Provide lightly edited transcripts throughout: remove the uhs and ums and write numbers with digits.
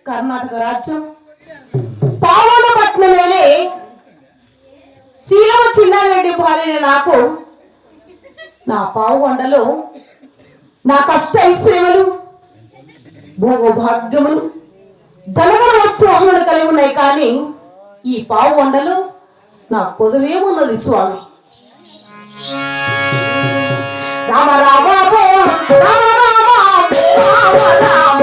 కర్ణాటక రాజ్యం పావనపట్నం ಮೇಲೆ సీఎం చిన్నారెడ్డి భార్య నాకు నా పావుగొండలో నా కష్ట ఐశ్వర్యములు భోగభాగ్యములు ధనగణ వస్తువులను కలిగి ఉన్నాయి. కానీ ఈ పావుగొండలో నా పొదువేమున్నది స్వామి. రామ రామ రామ రామ రామ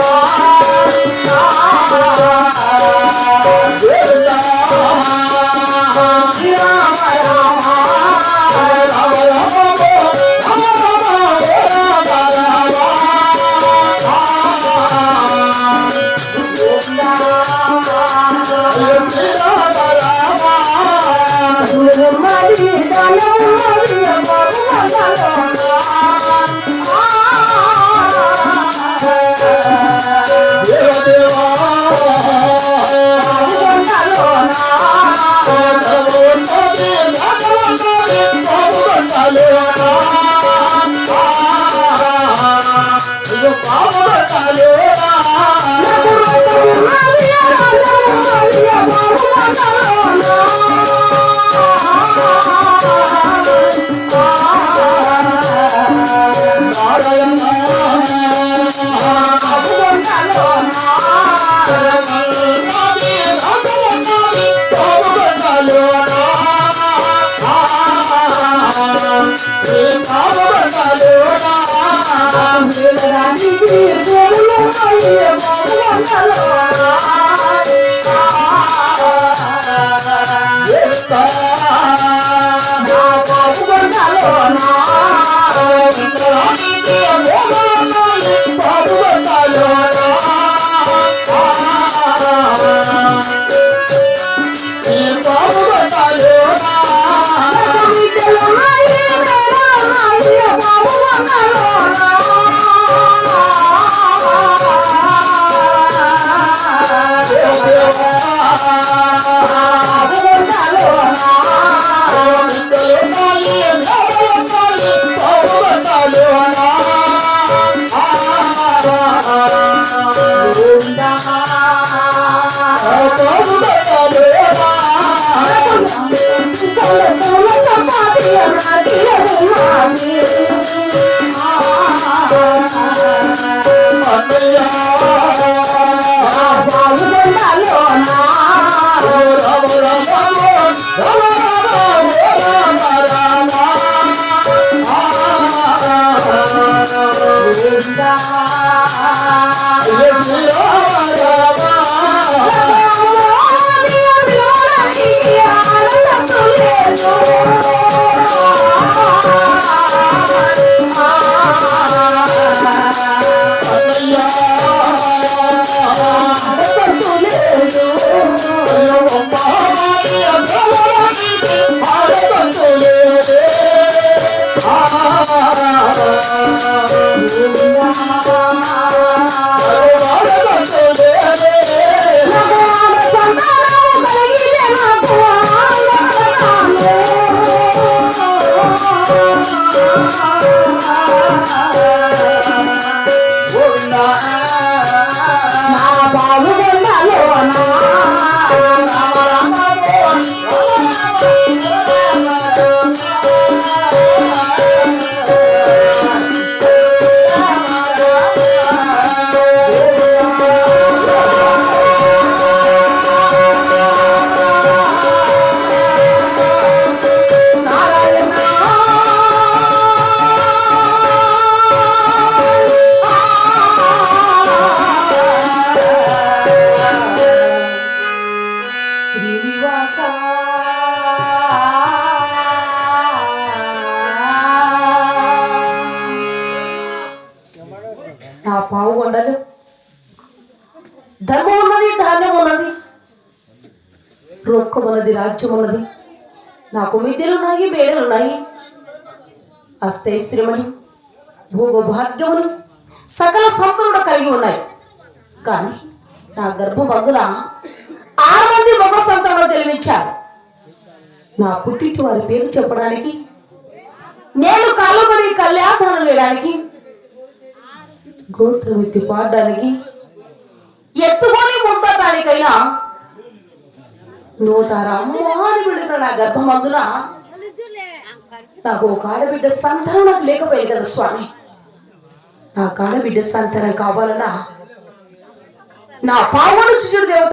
ధనము ఉన్నది, ధాన్యం ఉన్నది, రొక్కం ఉన్నది, రాజ్యం ఉన్నది, నాకు మిద్దెలున్నాయి, మేడలున్నాయి, అష్టైశ్వర్యములు, భోగభాగ్యములు, సకల సంపదలు కలిగి ఉన్నాయి. కానీ నా గర్భమందున 6 మంది మగ సంతానం జన్మించారు. నా పుట్టింటి వారి పేరు చెప్పడానికి, నేను కాలుబడి కళ్యాణాలు వేయడానికి, గోత్రం ఎత్తి పాడడానికి, ఎత్తుకొని ముట్టడానికైనా 106 అమ్మవారి బిడ్డ నా గర్భమందున నాకు ఒక ఆడబిడ్డ సంతానం నాకు లేకపోయింది కదా స్వామి. నాకు ఆడబిడ్డ సంతానం కావాలన్నా నా పావుడు చుట్టూ దేవత